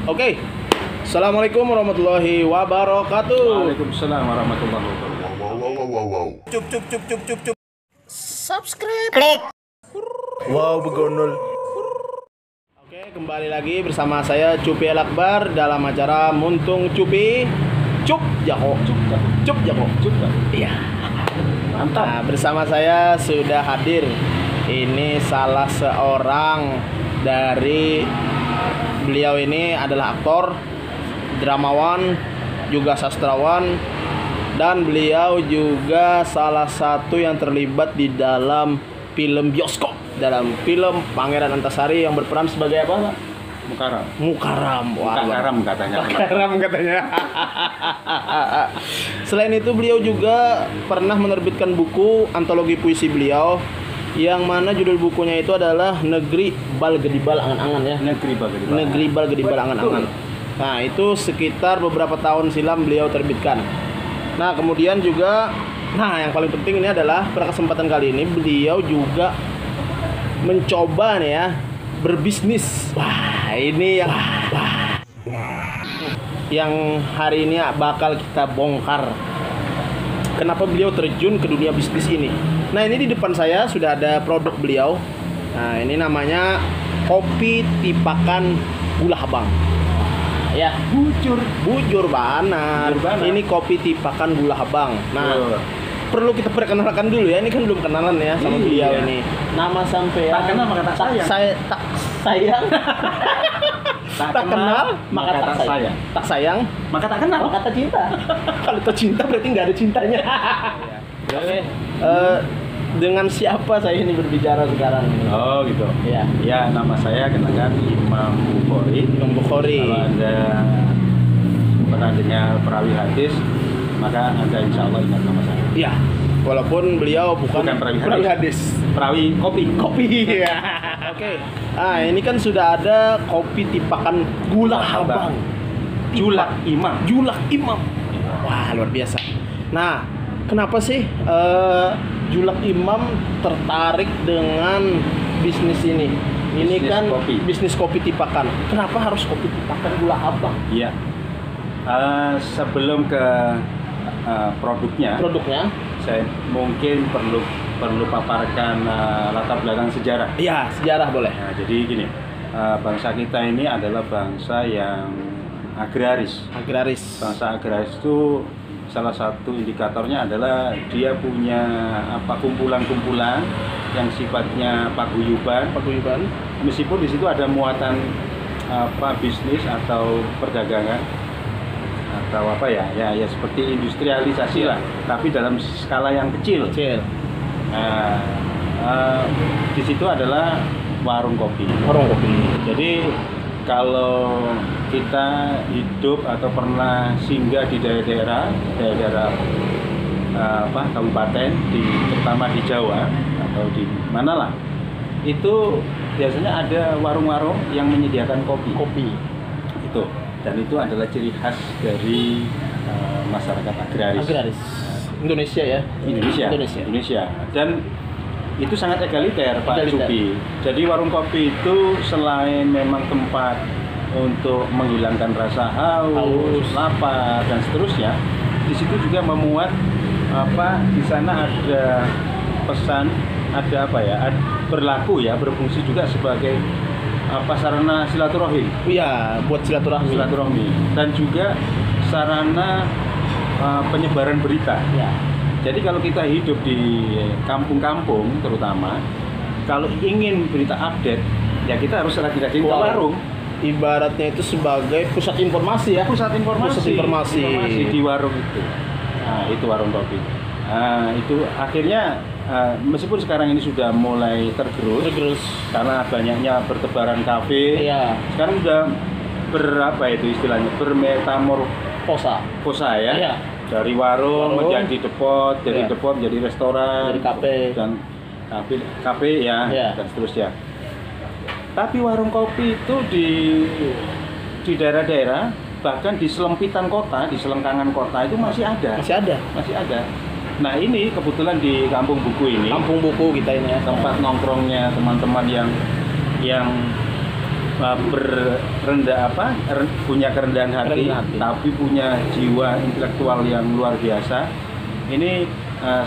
Oke. Assalamualaikum warahmatullahi wabarakatuh. Waalaikumsalam warahmatullahi wabarakatuh. Cup. Subscribe. Klik. Wow, begondol. Oke, kembali lagi bersama saya Cupi El Akbar dalam acara Muntung Cupi. Cup Jako. Iya. Mantap. Nah, bersama saya sudah hadir. Ini salah seorang dari beliau ini adalah aktor, dramawan, juga sastrawan, dan beliau juga salah satu yang terlibat di dalam film bioskop, dalam film Pangeran Antasari yang berperan sebagai apa, Pak? Mukaram. Mukaram katanya. Selain itu beliau juga pernah menerbitkan buku antologi puisi beliau yang mana judul bukunya itu adalah Negeri Bal Gedibal Angan-angan ya. Negeri Bal Gedibal Angan-angan. Nah, itu sekitar beberapa tahun silam beliau terbitkan. Nah, kemudian juga yang paling penting ini adalah pada kesempatan kali ini beliau juga mencoba nih ya berbisnis. Yang hari ini bakal kita bongkar kenapa beliau terjun ke dunia bisnis ini. Nah, ini di depan saya sudah ada produk beliau. Nah, ini namanya kopi tipakan gula habang. Ya, bujur banar. Ini kopi tipakan gula habang. Nah, perlu kita perkenalkan dulu ya. Ini kan belum kenalan ya sama beliau ini. Nama sampai tak kenal maka tak sayang. Tak kenal maka tak sayang. Tak sayang maka tak kenal. Maka tak cinta. Kalau tak cinta berarti nggak ada cintanya. Oke. Dengan siapa saya ini berbicara sekarang? Oh gitu. Ya. Ya, nama saya kenalkan Imam Bukhari. Kalau Anda pernah dengar perawi hadis, maka Anda insya Allah ingat nama saya. Iya. Walaupun beliau bukan perawi hadis. Perawi kopi. Ya. Oke. Nah, ini kan sudah ada kopi tipakan gula habang. Julak Imam. Wah, luar biasa. Nah, kenapa sih Julak Imam tertarik dengan bisnis ini? Ini Bisnis kan kopi. Bisnis kopi tipakan. Kenapa harus kopi tipakan gula habang? Iya. Sebelum ke produknya, saya mungkin perlu paparkan latar belakang sejarah. Iya, sejarah boleh. Nah, jadi gini, bangsa kita ini adalah bangsa yang agraris. Bangsa agraris itu salah satu indikatornya adalah dia punya kumpulan-kumpulan yang sifatnya paguyuban. Meskipun di situ ada muatan bisnis atau perdagangan atau ya seperti industrialisasi lah, tapi dalam skala yang kecil. Nah, di situ adalah warung kopi. Jadi kalau kita hidup atau pernah singgah di daerah kabupaten, terutama di Jawa atau di manalah, itu biasanya ada warung-warung yang menyediakan kopi. Dan itu adalah ciri khas dari masyarakat agraris. Indonesia. Dan itu sangat egaliter, Pak Cupi. Jadi warung kopi itu selain memang tempat untuk menghilangkan rasa haus, lapar dan seterusnya, di situ juga memuat di sana ada pesan, berfungsi juga sebagai sarana silaturahmi. Iya, buat silaturahmi. Dan juga sarana penyebaran berita. Ya. Jadi kalau kita hidup di kampung-kampung terutama, kalau ingin berita update, ya kita harus rajin-rajin ke warung. Ibaratnya itu sebagai pusat informasi ya. Pusat informasi di warung itu. Nah, itu warung kopi. Nah, itu akhirnya meskipun sekarang ini sudah mulai tergerus karena banyaknya bertebaran kafe. Iya. Sekarang sudah bermetamorfosa ya. Iya. Dari warung menjadi depot, depot menjadi restoran, jadi kafe dan kafe ya, dan seterusnya. Tapi warung kopi itu di daerah-daerah, bahkan di selempitan kota, di selengkangan kota itu masih ada. Nah, ini kebetulan di Kampung Buku ini. Kampung Buku kita ini ya. Tempat nongkrongnya teman-teman yang punya kerendahan hati, tapi punya jiwa intelektual yang luar biasa. Ini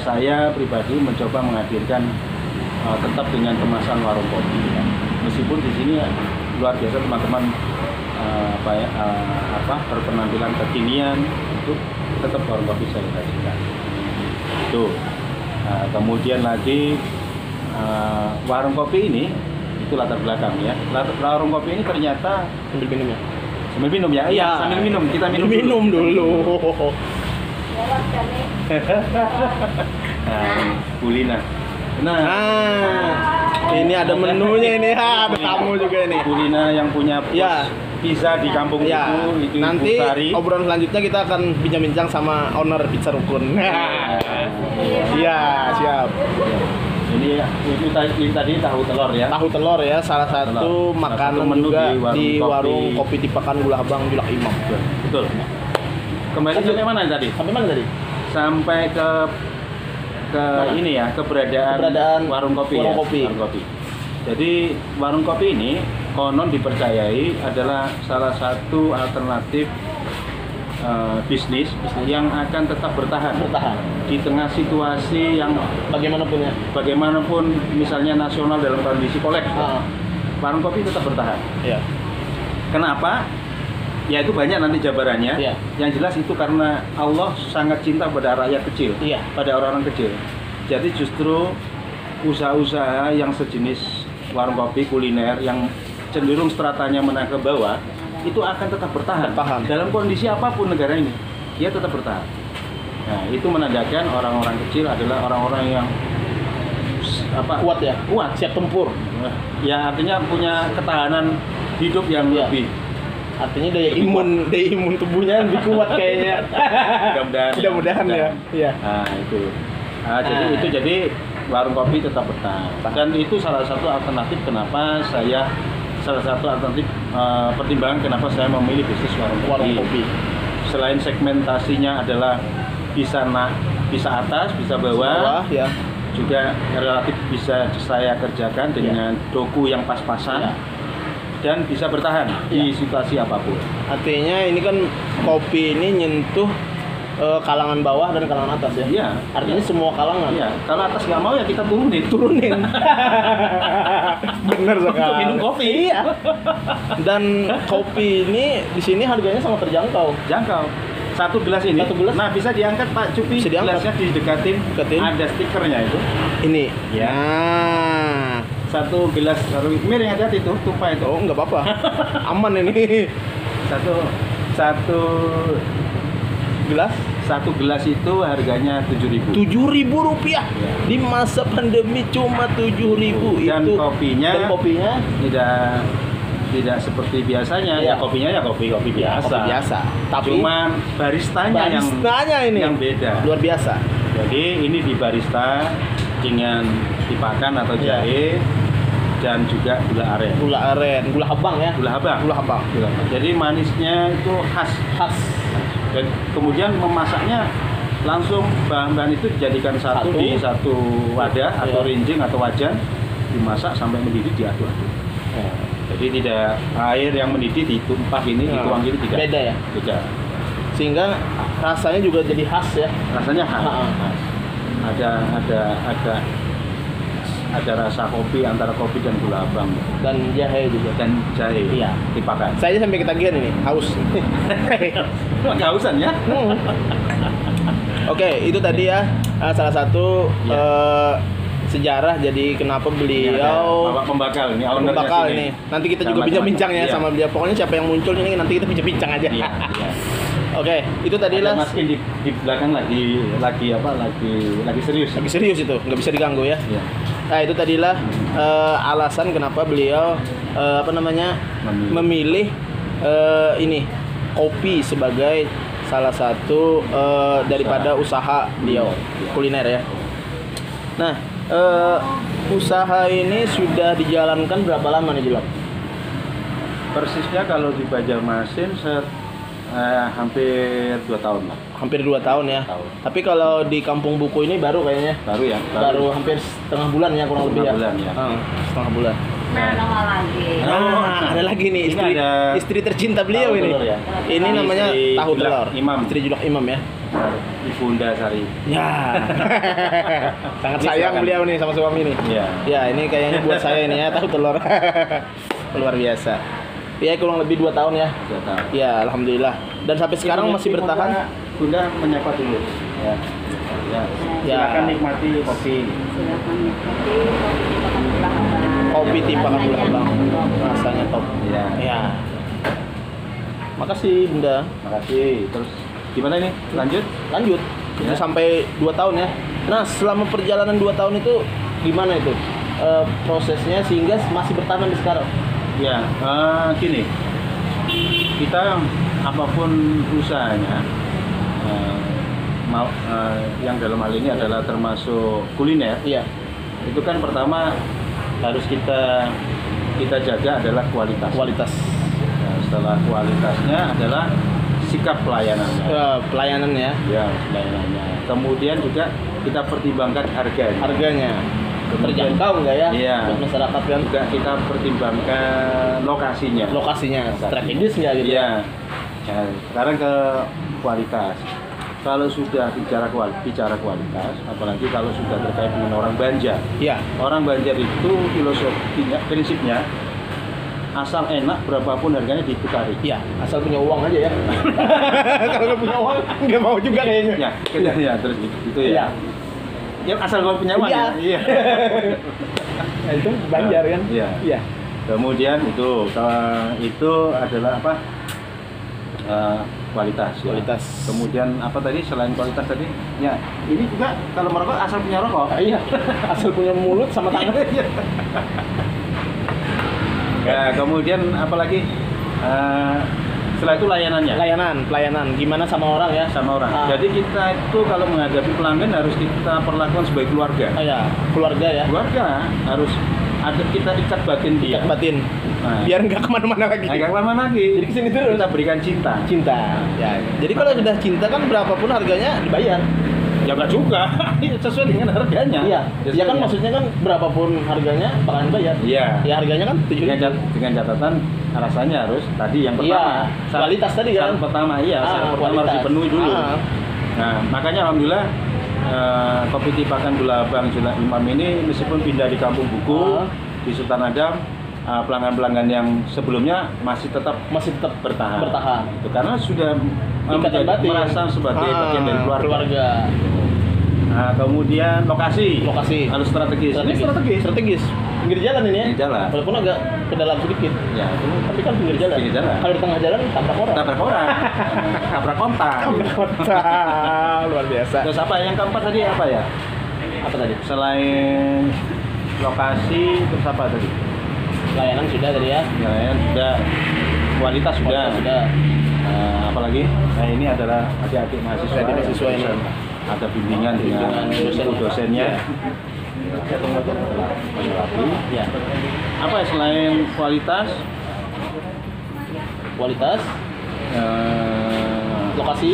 saya pribadi mencoba menghadirkan tetap dengan kemasan warung kopi. Ya. Meskipun di sini luar biasa teman-teman berpenampilan kekinian, itu tetap warung kopi saya sajikan. Itu. Kemudian lagi warung kopi ini itu latar belakang ya. Warung kopi ini ternyata sambil minum ya. Sambil minum ya. Iya, sambil minum. Kita minum dulu. Kulina. Nah, ini ada menunya ini, ada tamu juga ini. Kulina yang punya pizza di kampung itu nanti Sari. Obrolan selanjutnya kita akan bincang-bincang sama owner Pizza Rukun. Iya, siap. Ini tadi tahu telur ya. Tahu telur ya, salah satu makanan menu juga di warung kopi Tipakan Gula Abang Julak Imam. Betul. Kembali sampai mana tadi? Sampai mana tadi? Sampai ke ini ya, keberadaan warung kopi. Warung kopi. Jadi warung kopi ini konon dipercayai adalah salah satu alternatif bisnis yang akan tetap bertahan di tengah situasi yang bagaimanapun misalnya nasional dalam kondisi kolaps. Warung kopi tetap bertahan. Iya. Kenapa? Ya itu banyak nanti jabarannya. Iya. Yang jelas itu karena Allah sangat cinta pada rakyat kecil, pada orang-orang kecil. Jadi justru usaha-usaha yang sejenis warung kopi kuliner yang cenderung stratanya menengah ke bawah itu akan tetap bertahan. Dalam kondisi apapun negara ini, dia tetap bertahan. Nah, itu menandakan orang-orang kecil adalah orang-orang yang kuat, siap tempur. Ya artinya punya ketahanan hidup yang lebih. Artinya daya imun tubuhnya lebih kuat kayaknya. Mudah-mudahan ya. Iya. Nah, itu. Jadi warung kopi tetap bertahan. Dan itu salah satu alternatif pertimbangan kenapa saya memilih bisnis warung kopi. Selain segmentasinya adalah bisa atas, bisa bawah, ya. Juga relatif bisa saya kerjakan dengan doku yang pas-pasan. Dan bisa bertahan di situasi apapun. Artinya ini kan kopi ini nyentuh kalangan bawah dan kalangan atas ya? Iya. Artinya semua kalangan? Iya. Kalau atas nggak mau ya kita turunin. Bener sekali. Untuk minum kopi. Iya. Dan kopi ini di sini harganya sangat terjangkau. Satu gelas ini. Nah bisa diangkat Pak Cupi. Gelasnya didekatin. Ada stikernya itu. Ini. Ya. Satu gelas, miring hati-hati tuh, tumpah itu. Oh nggak apa-apa, aman ini. Satu gelas itu harganya 7.000. Rupiah. Ya. Di masa pandemi cuma 7.000. Dan itu. Kopinya tidak seperti biasanya. Ya kopi biasa. Tapi cuma baristanya yang beda. Luar biasa. Jadi ini di barista dengan Tipakan atau jahe dan juga gula aren, gula habang ya. Gula habang. Jadi manisnya itu khas. Dan kemudian memasaknya langsung bahan-bahan itu dijadikan di satu wadah atau rinjing atau wajan, dimasak sampai mendidih, diaduk-aduk. Jadi tidak air yang mendidih ditumpah dituang ini tidak. Beda ya. Beda. Sehingga rasanya juga jadi khas ya. Rasanya khas. Ada rasa kopi antara kopi dan gula abang dan jahe juga. Iya. Tipakan. Saya sampai ketagihan ini, haus. Kehausan ya. Oke, itu tadi ya salah satu sejarah jadi kenapa beliau pembakal ini. Nanti kita juga bincang-bincang ya sama beliau. Pokoknya siapa yang muncul ini nanti kita bincang-bincang aja. Iya. Oke, itu tadilah Mas di belakang lagi serius. Lagi serius itu, nggak bisa diganggu ya. Iya. Nah, itu tadilah alasan kenapa beliau memilih ini kopi sebagai salah satu daripada usaha beliau kuliner ya. Nah, usaha ini sudah dijalankan berapa lama nih Julap? Persisnya kalau di Banjarmasin hampir 2 tahun lah. Hampir 2 tahun ya. Tapi kalau di Kampung Buku ini baru kayaknya. Baru ya. Baru hampir setengah bulan ya kurang lebih ya. Setengah bulan ya. Setengah bulan. nongol lagi. Nah, ada lagi nih Ini ada istri tercinta beliau tahu ini. telur ya? Ini namanya Istri tahu Julak telur. Imam. Istri Julak Imam ya. Ibunda Sari. Ya. Sangat Ini sayang silakan. beliau nih sama suami nih. Iya. Ya, ini kayaknya buat saya ini ya tahu telur. Luar biasa. Ya kurang lebih 2 tahun ya. Sudah tahu. Ya, alhamdulillah. Dan sampai sekarang masih bertahan. Bunda menyapa dulu. Ya. Ya. Ya. Silakan nikmati kopi. Silakan nikmati kopi tipakan gula abang. Kopi tipakan gula abang. Rasanya Rasanya top. Ya. Ya. Makasih Bunda. Makasih. Terus gimana ini? Lanjut? Lanjut. Itu Ya. sampai 2 tahun ya. Nah, selama perjalanan 2 tahun itu gimana itu? Prosesnya sehingga masih bertahan sampai sekarang. Ya, gini. Kita apapun usahanya, yang dalam hal ini adalah termasuk kuliner. Iya. Itu kan pertama harus kita jaga adalah kualitas. Kualitas. Nah, setelah kualitasnya adalah sikap pelayanannya. Pelayanan ya. Ya, pelayanannya. Kemudian juga kita pertimbangkan harganya. Harganya terjangkau nggak ya? Iya. Buat masyarakat kan. Juga kita pertimbangkan lokasinya. Lokasinya strategis nggak gitu? Iya. Nah, sekarang ke kualitas. Kalau sudah bicara kualitas, apalagi kalau sudah terkait dengan orang Banjar. Iya. Orang Banjar itu filosofinya, prinsipnya asal enak berapapun harganya ditukari. Iya. Asal punya uang aja ya. Kalau nggak punya uang nggak mau juga kayaknya. Ya, ya terus gitu Iya. ya. Ya asal kalau punya uang Iya. ya. Iya. Nah, itu Banjar kan? Iya. Iya. Kemudian itu adalah apa? Kualitas. Ya. Kualitas. Kemudian apa tadi selain kualitas tadi? Ya, ini juga kalau merokok asal punya rokok. Ah, iya. Asal punya mulut sama tangan. Ya, kemudian apalagi setelah itu layanannya Pelayanan. Gimana sama orang ya? sama orang. Ah. Jadi kita itu kalau menghadapi pelanggan harus kita perlakukan sebagai keluarga. Oh ya, keluarga ya. Keluarga harus ada kita ikat batin dia. Ikat batin. Nah. Biar nggak kemana-mana lagi. Agak lama lagi. Jadi kesini terus. Kita berikan cinta. Cinta. Ya. Jadi kalau sudah cinta kan berapapun harganya dibayar. Ya enggak juga. Sesuai dengan harganya. Iya. Sesuai Ya kan dengan- maksudnya kan berapapun harganya bakalan bayar. Iya. Ya harganya kan Dengan catatan rasanya harus tadi yang pertama. Iya. Kualitas tadi kan. Syarat pertama iya. Syarat pertama harus dipenuhi dulu. Nah, makanya alhamdulillah kopi tipakan gula abang Julak Imam ini meskipun pindah di Kampung Buku di Sultan Adam, pelanggan-pelanggan yang sebelumnya masih tetap bertahan. Itu karena sudah Ikatan batin. merasa sebagai bagian dari keluarga. Nah, kemudian lokasi harus strategis. Ini Strategis. Pinggir jalan ini ya. Pinggir jalan. Walaupun agak ke dalam sedikit. Ya, itu Tapi kan pinggir jalan. Pinggir jalan. Kalau di tengah jalan tabrak orang. tabrak orang, tabrak kontak. Kota. Luar biasa. Terus apa yang keempat tadi apa ya? Apa tadi? Selain lokasi, terus apa tadi? Layanan sudah tadi ya. Yang sudah, kualitas sudah. Sudah. Apalagi? Nah ini adalah adik-adik mahasiswa. Adik mahasiswa ini. Ada bimbingan dengan dosennya. Saya tunggu aja. Ya. Apa ya selain kualitas? Kualitas, lokasi,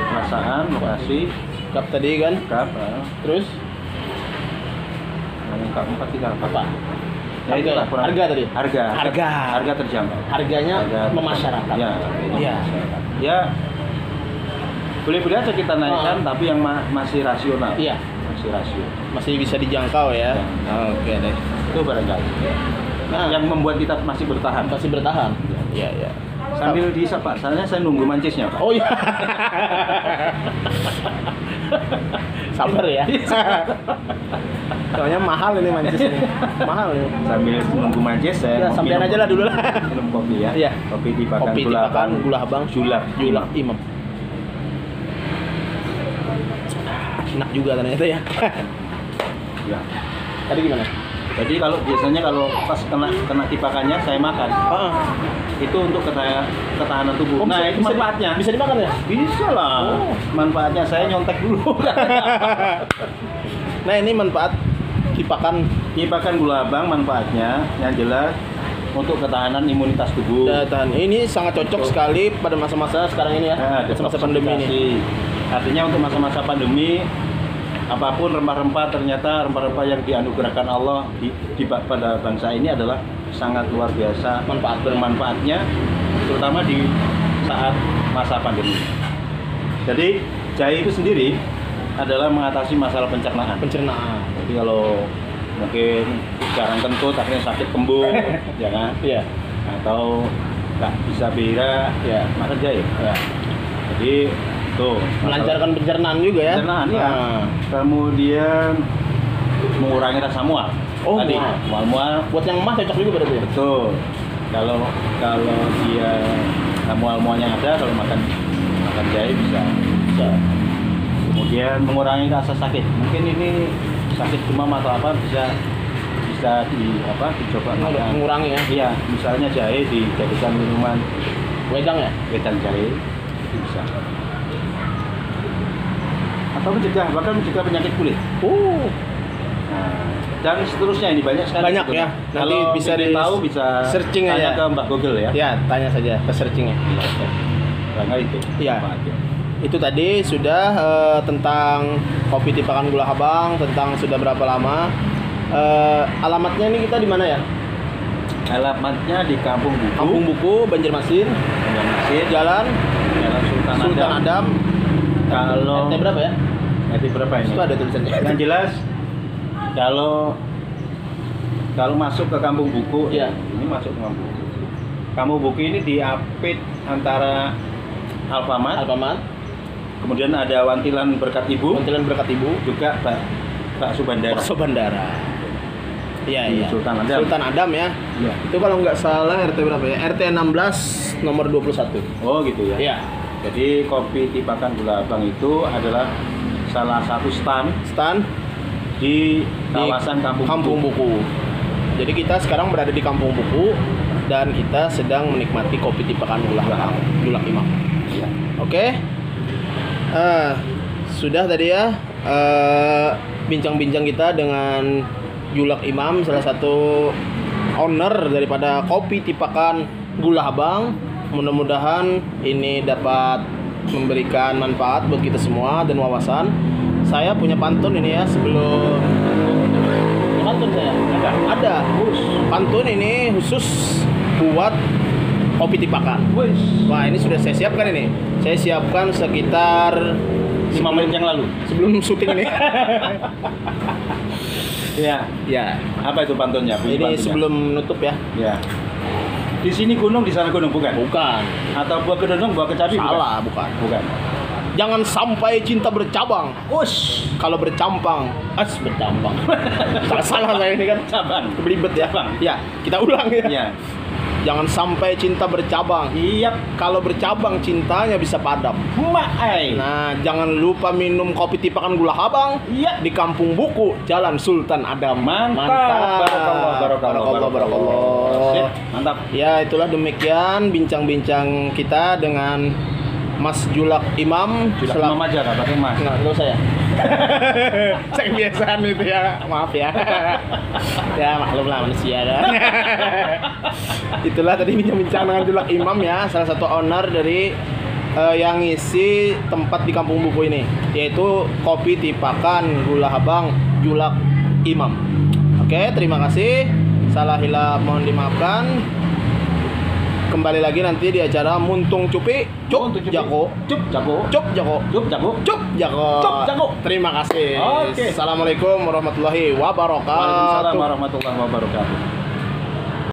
Perasaan, lokasi, kap tadi kan. kap. Terus Yang keempat kita apa? Ya, itulah kurang- Harga tadi. Harga. Harga terjangkau. Harganya Harga memasyarakat. Ya. Iya. Ya. Boleh-boleh aja kita naikkan, tapi yang masih rasional. Iya. Masih rasio. Masih bisa dijangkau ya. Ya. Oke deh. Itu barangkali. Nah, Yang membuat kita masih bertahan. masih bertahan. Iya, iya. Sambil diisap Pak, soalnya saya nunggu mancisnya Pak. Oh iya. Sabar ya. Soalnya mahal ini mancis ini. Mahal ini. Sambil nunggu mancis saya Ya, mau sampean minum aja lah dulu lah. minum kopi ya. Iya. Kopi tipakan Kopi gula tipakan abang. gula abang Julak Imam. Enak juga ternyata ya. Ya. Tadi gimana? Jadi kalau biasanya kalau pas kena tipakannya saya makan. Itu untuk ketahanan tubuh. Nah, itu manfaatnya. Bisa dimakan ya? Bisa lah. Oh. Manfaatnya saya nyontek dulu. Nah, ini manfaat tipakan Tipakan gula abang manfaatnya yang jelas untuk ketahanan imunitas tubuh. tahan. Ini sangat cocok sekali pada masa-masa sekarang ini ya. Nah, Masa-masa pandemi ini. Artinya untuk masa-masa pandemi apapun rempah-rempah, ternyata rempah-rempah yang dianugerahkan Allah pada bangsa ini adalah sangat luar biasa bermanfaatnya, terutama di saat masa pandemi. Jadi jahe itu sendiri adalah mengatasi masalah pencernaan. Jadi kalau mungkin jarang kentut akhirnya sakit kembung, ya kan? Iya. Atau nggak bisa bira, ya makan jahe. Ya. Jadi tuh Melancarkan pencernaan juga ya. pencernaan ya. Kemudian mengurangi rasa mual. Oh, tadi mual-mual. Buat yang mah cocok juga berarti ya? Betul. Kalau dia mual-mualnya ada, kalau makan jahe bisa. Kemudian mengurangi rasa sakit. Mungkin ini sakit demam atau apa bisa dicoba makan. Mengurangi ya? Iya, misalnya jahe dijadikan minuman Wedang ya? wedang jahe itu bisa. Atau bahkan mencegah penyakit kulit. Dan seterusnya ini banyak sekali. Banyak ya. Nanti Kalau bisa tahu bisa searching tanya aja ke Mbak Google ya. Ya, tanya saja ke searchingnya. Karena itu. Iya. Apa aja. Itu tadi sudah tentang kopi tipakan Gula Habang, tentang sudah berapa lama. Alamatnya ini kita di mana ya? Alamatnya di Kampung Buku. Kampung Buku, Banjarmasin, Jalan Sultan Adam. Kalau RT berapa ya? RT berapa ini? Itu ada tulisannya. Yang jelas kalau masuk ke Kampung Buku, Iya. ini masuk ke Kampung Buku. Kampung Buku ini diapit antara Alfamart, kemudian ada Wantilan Berkat Ibu, juga Bakso Bandara. Bakso Bandara. Iya, Di iya. Sultan Adam ya. Iya. Itu kalau nggak salah RT berapa ya? RT 16 nomor 21. Oh gitu ya. Iya. Jadi kopi tipakan Gula Habang itu adalah salah satu stand di kawasan Kampung Buku. Jadi kita sekarang berada di Kampung Buku dan kita sedang menikmati kopi tipakan Gula Habang, Julak Imam. Iya. Oke. Sudah tadi ya bincang-bincang kita dengan Julak Imam, salah satu owner daripada kopi tipakan Gula Habang. Mudah-mudahan ini dapat memberikan manfaat buat kita semua dan wawasan. Saya punya pantun ini ya sebelum pantun saya ada pantun ini khusus buat kopi tipakan. Wah, ini sudah saya siapkan ini. Saya siapkan sekitar 5 menit yang lalu sebelum syuting ini. Ya. Apa itu pantunnya? Ini Pantunnya. sebelum nutup ya. Ya. Di sini gunung, di sana gunung, bukan? Bukan. Atau buah kedondong, buah kecapi? Salah, bukan. Jangan sampai cinta bercabang. Kalau bercampang, bercampang. Salah saya ini kan. Cabang. Belibet ya. Cabang. Ya, kita ulang ya. Ya. Jangan sampai cinta bercabang. Iya. Kalau bercabang cintanya bisa padam. Nah, jangan lupa minum kopi tipakan Gula Habang. Iya. Di Kampung Buku, Jalan Sultan Adam. Mantap. Barakallah. Sip, mantap. Ya, itulah demikian bincang-bincang kita dengan Mas Julak Imam. Imam aja, nggak pakai Mas. Nggak usah ya. Saya kebiasaan itu ya, maaf ya. Ya maklum lah manusia kan. Itulah tadi bincang-bincang dengan Julak Imam ya, salah satu owner dari yang ngisi tempat di Kampung Buku ini, yaitu kopi tipakan Gula Habang Julak Imam. Oke, terima kasih. Salah hilap mohon dimaafkan. Kembali lagi nanti di acara Muntung Cupi Cup Jako. Terima kasih. Oke. Assalamualaikum warahmatullahi wabarakatuh. Waalaikumsalam warahmatullahi wabarakatuh.